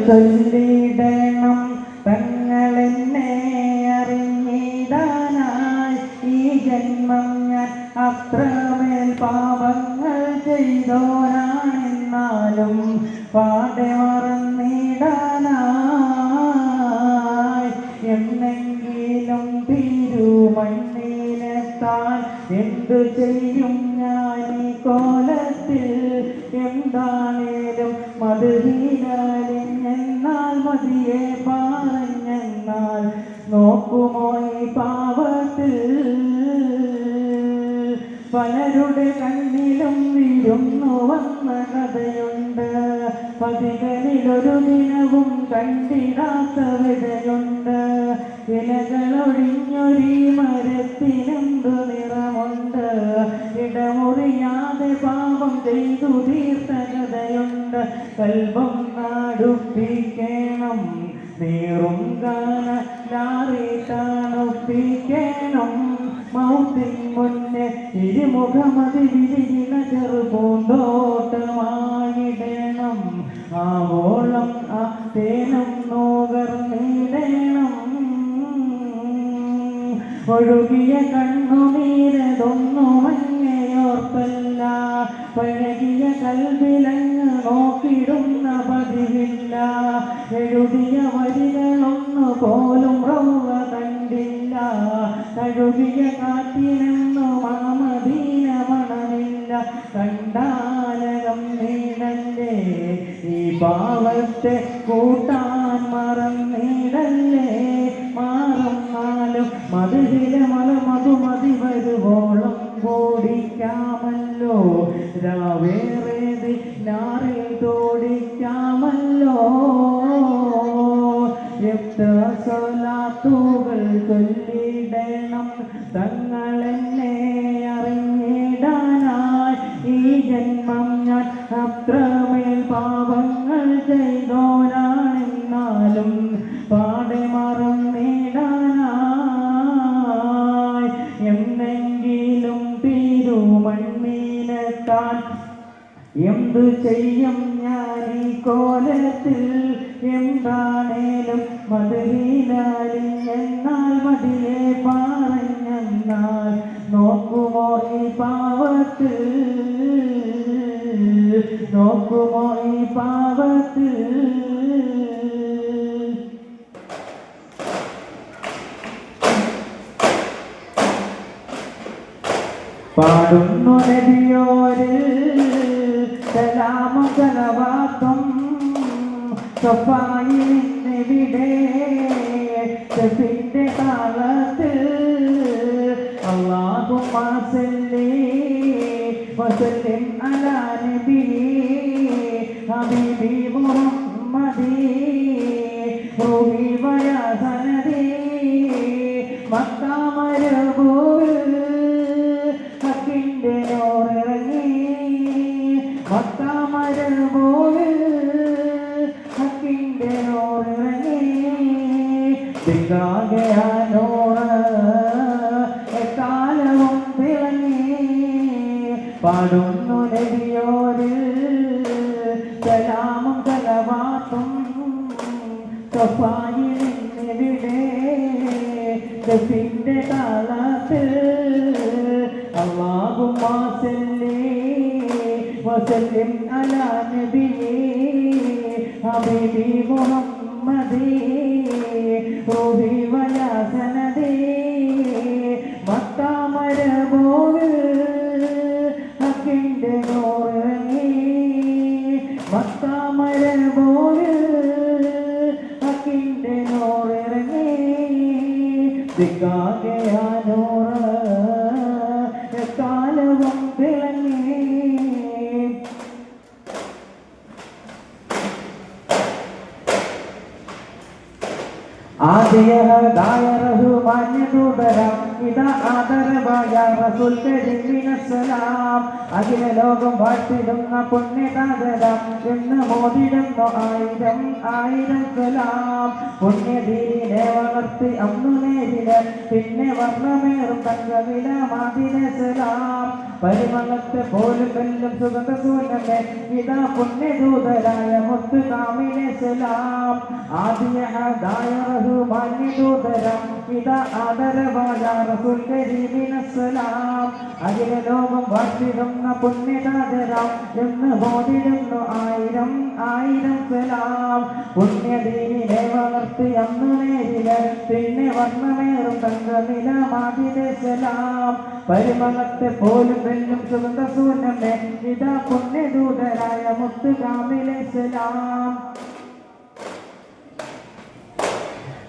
ചൊല്ലിടണം തങ്ങളെന്നെ അറിഞ്ഞിടാനായി ഈ ജന്മം ഞാൻ അത്രമേൽ പാപങ്ങൾ ചെയ്തോരാണെന്നാലും പാടെ മറന്നിടാനായി എന്നെങ്കിലും തിരുമണ്ണിലെത്താൻ എന്തു ചെയ്യും ഞാൻ ഈ കോലത്തിൽ എന്താണേലും മധുഹീനലിഞ്ഞെന്നാൽ മതിയെ പറഞ്ഞെന്നാൽ നോക്കുമോ ഈ പാവത്തിൽ പലരുടെ കണ്ണിലും വിരുന്നു വന്ന കഥയുണ്ട് പതികളിലൊരു ദിനവും കണ്ടിടാത്ത വിടയുണ്ട് ഇലകളൊഴിഞ്ഞൊരീ മരത്തിനെന്തു നിറമുണ്ട് ഇടമുറിയാതെ പാപം ചെയ്തു തീർത്ത കഥയുണ്ട് കൽബം നാടുപ്പിക്കണം നീറും കാനാറിട്ടാണൊപ്പിക്കണം മൗത്തിൻ മുന്നേ ഇരുമുഖമതി വിരിഞ്ഞ ചെറുപൂന്തോട്ടമായിടണം ആവോളം ആ തേനും നോകർന്നിടണം ഒഴുകിയ കണ്ണുനീരതൊന്നും അങ്ങയോർപ്പല്ല പഴകിയ കൽവിലങ്ങ് നോക്കിടുന്ന പതിവില്ല എഴുതിയ വരികളൊന്നു പോലും റൗവ കണ്ടില്ല കഴുകിയ കാറ്റിനെന്നു മണമദീന മണമില്ല കണ്ടാലകം നീടല്ലേ ഈ പാവത്തെ കൂട്ടാൻ മറന്നിടല്ലേ മാറുന്നാലും മധുരില മധുമതി വരുവോളം ഓടിക്കാമല്ലോ രാവേറെ നാറിൽ തോടിക്കാമല്ലോ എത്ര സ്വലാത്തുകൾ ചൊല്ലിടണം തങ്ങളെന്നെ അറിഞ്ഞിടാനായി ഈ ജന്മം ഞാൻ അത്രമേൽ പാപങ്ങൾ ചെയ്തോരാണെന്നാലും പാടെ മറന്നിടാനായി എന്നെങ്കിലും തിരുമണ്ണിലെത്താൻ എന്തു ചെയ്യും ഞാൻ ഈ കോലത്തിൽ എന്താണേലും മധുഹീനലിഞ്ഞെന്നാൽ മതിയെ പറഞ്ഞെന്നാൽ നോക്കുമോ ഈ പാവത്തിൽ നോക്കുമോ ഈ പാവത്തിൽ പാടുന്നു നബിയോരിൽ സലാമും സലവാത്തും സഫായി നിന്നെവിടെ സഫിന്റെ കാലത്തിൽ അല്ലാഹുമ്മ സല്ലി വസല്ലിം അലാ നബി ഹബീബി മുഹമ്മദി റൂഹി വയാ സനദി മക്ക മരുഭൂമിൽ ഹക്കിന്റെ നൂറിറങ്ങി മക്ക മരുഭൂമിൽ ഹക്കിന്റെ നൂറിറങ്ങി ദിക്കാകെ ആ നൂറ് എക്കാലവും തിളങ്ങി പാടുന്നു നബിയോരിൽ സലാമും സലവാത്തും സഫായി നിന്നെവിടെ സഫിന്റെ കാലത്തിൽ അല്ലാഹുമ്മ സല്ലി വസല്ലിം അലാ നബി ഹബീബി മുഹമ്മദി റൂഹി വയാ സനദി മക്ക മരുഭൂമിൽ ഹക്കിന്റെ നൂറിറങ്ങി മക്ക മരുഭൂമിൽ ഹക്കിന്റെ നൂറിറങ്ങി ദിക്കാകെ ആ നൂറ് എക്കാലവും തിളങ്ങി ആദ്യഹദായ റഹ്മാന്യദൂതരാം ഇതാ ആദരവായ റസൂൽ കരീമിനസ്സലാം. അഖില ലോകം വാഴ്ത്തിടുന്ന പുണ്യതാതരം എന്ന് മോദിടുന്നു ആയിരം ആയിരം സലാം. പുണ്യദീനെ വളർത്തി അന്നു നേരില് പിന്നെ വർണ്ണമേറും തങ്കവില മാതിരെ സലാം. പരിമളത്തെ പോലും വെല്ലും സുഗന്ധ സൂനമേ ഇതാ പുണ്യദൂതരായ മുത്ത് കാമിലെ സലാം. ആദിയഹദായ റഹ്മാന്യദൂതരം ഇതാ ആദരവായ റസൂൽ കരീമിനസ്സലാം. അഖില ലോകം വാഴ്ത്തിടുന്ന പുണ്യതാതരം എന്ന് ബോധിടുന്നു ആയിരം ആയിരം സലാം. പുണ്യദീനിനെ വളർത്തി അന്നു നേരില് പിന്നെ വർണ്ണമേറും തങ്കനില മാതിരെ സലാം. പരിമളത്തെ പോലും വെല്ലും സുഗന്ധ സൂനമേ ഇതാ പുണ്യദൂതരായ മുത്ത് കാമിലെ സലാം.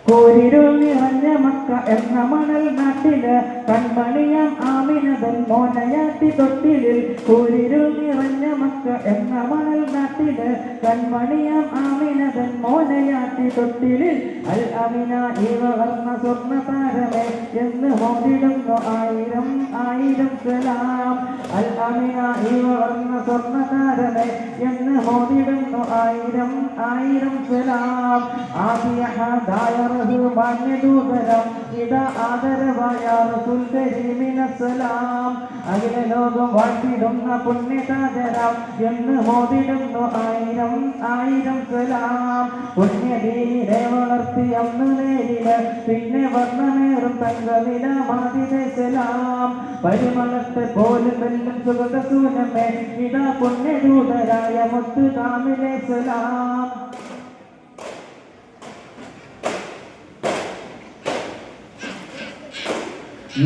കോരിരുൾ നിറഞ്ഞ മക്ക എന്ന മണൽ നാട്ടില് കൺമണിയാം ആമിനതൻ മോനയാട്ടി തൊട്ടിലിൽ. കോരിരുൾ നിറഞ്ഞ മക്ക എന്ന മണൽ നാട്ടില് കൺമണിയാം ആമിനതൻ മോനയാട്ടി തൊട്ടിലിൽ. അൽ അമിന ഇവ വർണ്ണ സ്വർണ്ണ താരമേ എന്ന് മോദിടുന്നു ആയിരം ആയിരം സലാം. അൽ അമിന ഇവ വർണ്ണ സ്വർണ്ണ താരമേ എന്ന് മോദിടുന്നു ആയിരം ആയിരം സലാം. ആദിയഹദായ റഹ്മാന്യദൂതരം ഇതാ ആദരവായ റസൂൽ കരീമിനസ്സലാം. അഖില ലോകം വാഴ്ത്തിടുന്ന പുണ്യതാതരം എന്ന് മോദിടുന്നു ആയിരം ആയിരം സലാം. പുണ്യദീനിനെ വളർത്തി അന്നു നേരില് പിന്നെ വർണ്ണമേറും തങ്കനില മാതിരെ സലാം. പരിമളത്തെ പോലും വെല്ലും സുഗന്ധ സൂനമേ ഇതാ പുണ്യദൂതരായ മുത്ത് കാമിലെ സലാം.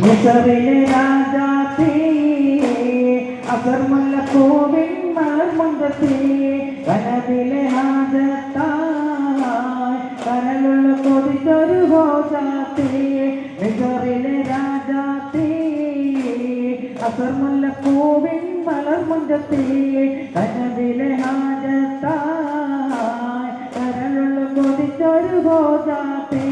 മിസറിലെ രാജാത്തി അസർ മുല്ലപ്പൂവിൻ മലർമുണ്ടത്തി കനവിലെ ഹാജത്തായി കനലുള്ള കൊതിച്ചൊരു ഹോജാത്തി. മിസറിലെ രാജാത്തി അസർ മുല്ലപ്പൂവിൻ മലർമുണ്ടത്തി കനവിലെ ഹാജത്തായി കനലുള്ള കൊതിച്ചൊരു ഹോജാത്തി.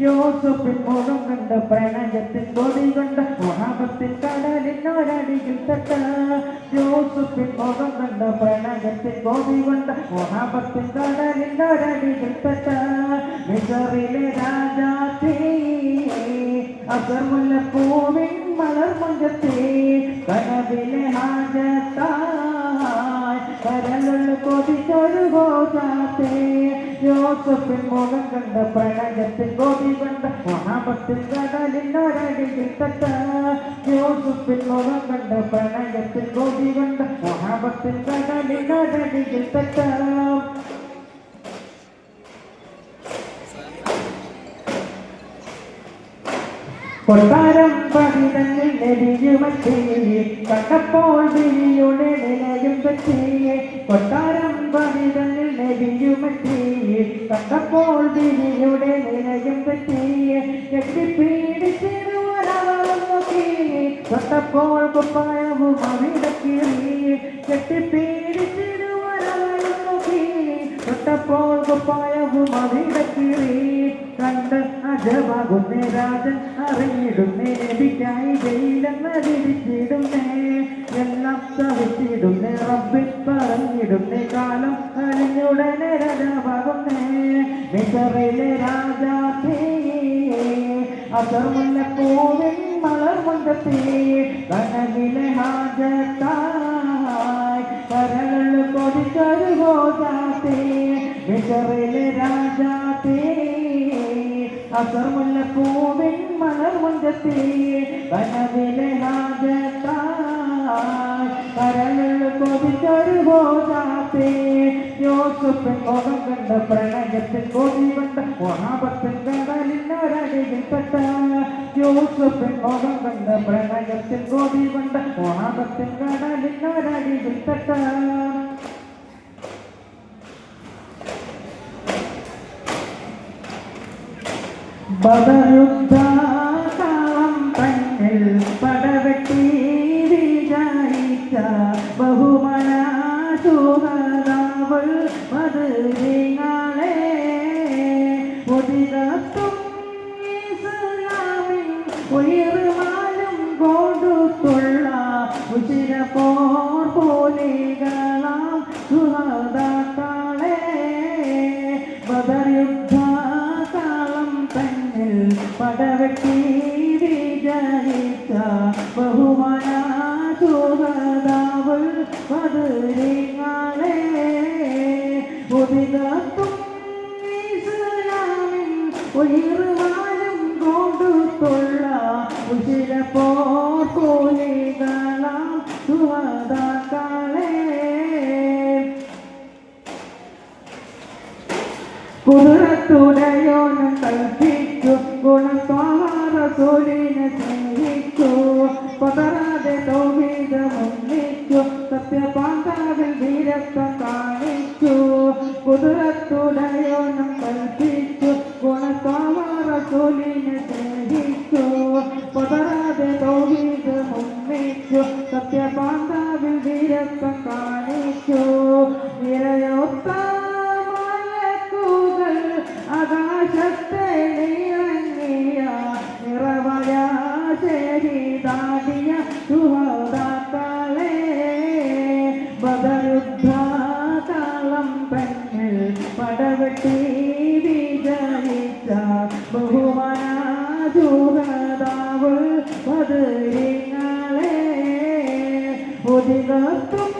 യൂസുഫിൻ മുഖം കണ്ട് പ്രണയത്തിൻ കൊതി കൊണ്ട് മുഹബത്തിൻ കടലിനൊരടിയിൽ തട്ട്. യൂസുഫിൻ മുഖം കണ്ട് പ്രണയത്തിൻ കൊതി കൊണ്ട് മുഹബത്തിൻ കടലിനൊരടിയിൽ തട്ട്. മിസറിലെ രാജാത്തി അസർ മുല്ലപ്പൂവിൻ മലർമുഞ്ചത്തി കനവിലെ ഹാജത്തായി കരലുള്ള കൊതിച്ചൊരു ഹോജാത്തി. യൂസുഫിൻ മുഖം കണ്ട പ്രണയത്തിൻ കൊതി കൊണ്ട് മുഹബത്തിൻ കടലിനൊരടിയിൽ തട്ട്. യൂസുഫിൻ മുഖം കണ്ട പ്രണയത്തിൻ കൊതി കൊണ്ട് മുഹബത്തിൻ കടലിനൊരടിയിൽ തട്ട്. കൊട്ടാരം പതിതന്നിൽ നെരിയുമത്തി കണ്ടപ്പോൾ വിരിയുടെ നിലയും തെറ്റി. കൊട്ടാരം പതിതന്നിൽ നെരിയുമത്തി കണ്ടപ്പോൾ വിരിയുടെ നിലയും തെറ്റി. കെട്ടിപ്പീടിച്ചിടുവാനവളും നോക്കി തൊട്ടപ്പോൾ കുപ്പായവും അവിടക്കീറി. കെട്ടിപ്പീടിച്ചിടുവാനവളും നോക്കി തൊട്ടപ്പോൾ കുപ്പായവും അവിടക്കീറി. കണ്ട് അജമാകുന്നേ രാജൻ അറിഞ്ഞിടുന്നേ നബിക്കായി ജയിലെന്ന് വിധിച്ചിടുന്നേ. എല്ലാം സഹിച്ചിടുന്നേ റബ്ബിൽ പറഞ്ഞിടുന്നേ കാലം കഴിഞ്ഞുടനെ രാജാവാകുന്നേ. മിസറിലെ രാജാത്തി അസർ മുല്ലപ്പൂവിൻ മലർമുണ്ടത്തി കനവിലെ ഹാജത്തായി കരകൾ കൊതിച്ചൊരു ഹോജാത്തി. മിസറിലെ രാജാത്തി അസർ മുല്ലപ്പൂവിൻ മലർമുഞ്ചത്തി കനവിലെ ഹാജത്തായി കരകൾ കൊതിച്ചൊരു ഹോജാത്തി. യൂസുഫിൻ മുഖം കണ്ട് പ്രണയത്തിൻ കൊതി കൊണ്ട് മുഹബത്തിൻ കടലിനൊരടിയിൽ തട്ട്. യൂസുഫിൻ മുഖം കണ്ട് പ്രണയത്തിൻ കൊതി കൊണ്ട് മുഹബത്തിൻ കടലിനൊരടിയിൽ തട്ട്. ബദറുദ്ദാനം തന്നിൽ പടവെട്ടി വിജയിച്ച ബഹുമനാശുഹദാവൾ ബദരീങ്ങളെ. ഉദികത്തും ഇസ്ലാമിൻ ഉയർ ബദർയുദ്ധകാലം തന്നിൽ പടവെട്ടി വിജയിച്ച ബഹുമാന സുഹൃതാവ് ബദരീങ്ങളെ ഉദികത്തും ഇസ്ലാമിൻ ഉയർവാനും കൊണ്ടുള്ള ഉശിരപ്പോർ കൂലികളാം സുഹൃതാക്കളെ കുതിരത്തുടയോനും കൽപ്പിച്ചു ഗുണത്തോഹാറസൂലിനെ സ്നേഹിച്ചു പതറാതെ തൗഹീദൊന്നിച്ചു സത്യപാന്താവിൽ വീരത്വം കാണിച്ചു കുതിരത്തുടയോനും കൽപ്പിച്ചു ഗുണത്തോഹാറസൂലിനെ സ്നേഹിച്ചു പതറാതെ തൗഹീദൊന്നിച്ചു സത്യപാന്താവിൽ വീരത്വം കാണിച്ചു നിരയൊത്ത ആകാശത്തെ നിറങ്ങിയ നിറവയ ശരീതാടിയ സുഹൃതാക്കളെ ബദർയുദ്ധകാലം തന്നിൽ പടവെട്ടി വിജയിച്ച ബഹുമാന സുഹൃതാവ് ബദരീങ്ങളെ ഒതികത്തും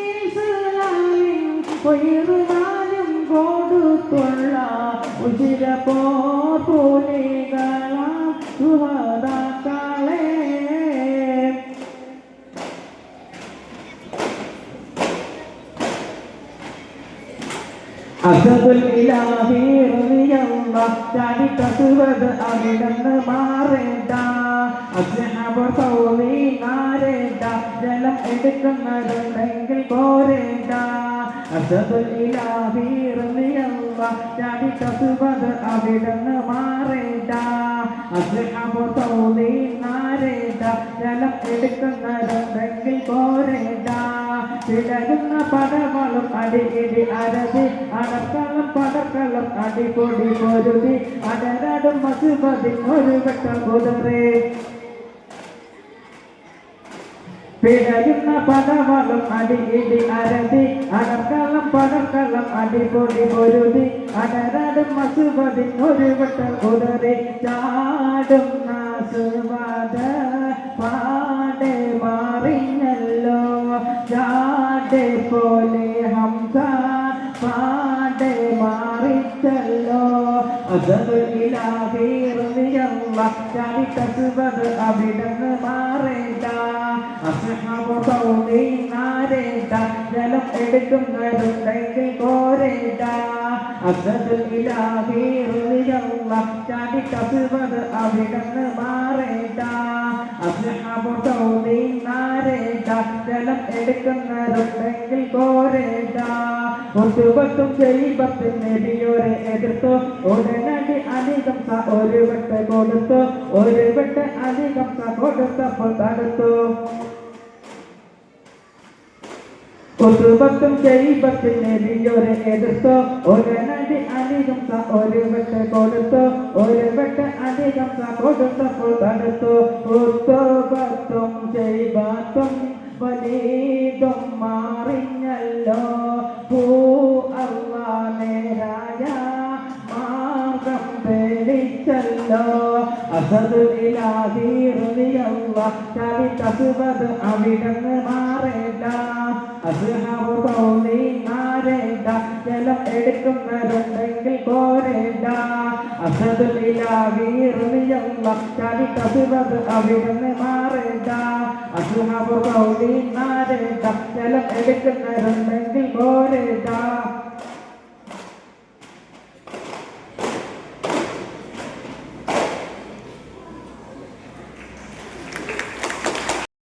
ഇസ്ലാമിൻ ഉയർവാനും കൊടുത്തുള്ള ഉശിരപ്പോർ കൂലികളാം സുഹൃതാക്കളെ അസദുൽ ഇലാഹി റളിയല്ലാഹു ചാടിക്കസുവത് അവിടുന്ന് മാറേണ്ട അസ്ഹബ് സൗലി നാരേണ്ട ജലം എടുക്കുന്നതുണ്ടെങ്കിൽ കോരേണ്ട അസദുൽ ഇലാഹി റളിയല്ലാഹു ചാടിക്കസുവത് അവിടുന്ന് മാറേണ്ട അസ്ഹബ് സൗലി നാരേണ്ട ജലം എടുക്കുന്നതുണ്ടെങ്കിൽ കോരേണ്ട പിടരുന്ന പടവളും അടിയിടി അരതി അടക്കളം പടക്കളം അടിപൊടി പൊരുതി അടരാടും മസുപതി ഒരു വെട്ട കുതിരേ പിടരുന്ന പടവളും അടിയിടി അരതി അടക്കളം പടക്കളം അടിപൊടി പൊരുതി അടരാടും മസുപതി ഒരു വെട്ട കുതിരേ ചാടും നാസുവാദ പാടെ മാറിഞ്ഞല്ലോ ജാടെ പോലെ ഹംസ പാടെ മാറിച്ചല്ലോ അസദുൽ ഇലാഹി റളിയല്ലാഹു ചാടിക്കസുവത് അവിടുന്ന് മാറേണ്ട അസ്ഹബ് സൗലി നാരേണ്ട ജലം എടുക്കുന്നതുണ്ടെങ്കിൽ കോരേണ്ട അസദുൽ ഇലാഹി റളിയല്ലാഹു ചാടിക്കസുവത് അവിടുന്ന് മാറേണ്ട അസ്ഹബ് സൗലി നാരേണ്ട ജലം എടുക്കുന്നതുണ്ടെങ്കിൽ കോരേണ്ട ഒത്തുപത്തും ചെയ്പത്തും നബിയോരെ എതിർത്തു ഉടനടി അധികം ഒരു വെട്ട് കൊടുത്തു ഒരു വെട്ട് അധികം കൊടുത്തപ്പോൾ തടുത്തു ഒത്തുപത്തും ചെയ്പത്തും നബിയോരെ എതിർത്തു ഉടനടി അധികം ഒരു വെട്ട് കൊടുത്തു ഒരു വെട്ട് അധികം കൊടുത്തപ്പോൾ തടുത്തു ഒത്തുപത്തും ചെയ്പത്തും വലീതും മാറിഞ്ഞല്ലോ പൂ അള്ളാനേരായ മാർഗം തെളിച്ചല്ലോ അസദുൽ ഇലാഹി റളിയല്ലാഹു ചാടിക്കസുവത് അവിടുന്ന് മാറേണ്ട അസ്ഹബ് സൗലി നാരേണ്ട ജലം എടുക്കുന്നതുണ്ടെങ്കിൽ കോരേണ്ട അസദുൽ ഇലാഹി റളിയല്ലാഹു ചാടിക്കസുവത് അവിടുന്ന് മാറേണ്ട അസ്ഹബ് സൗലി നാരേണ്ട ജലം എടുക്കുന്നതുണ്ടെങ്കിൽ കോരേണ്ട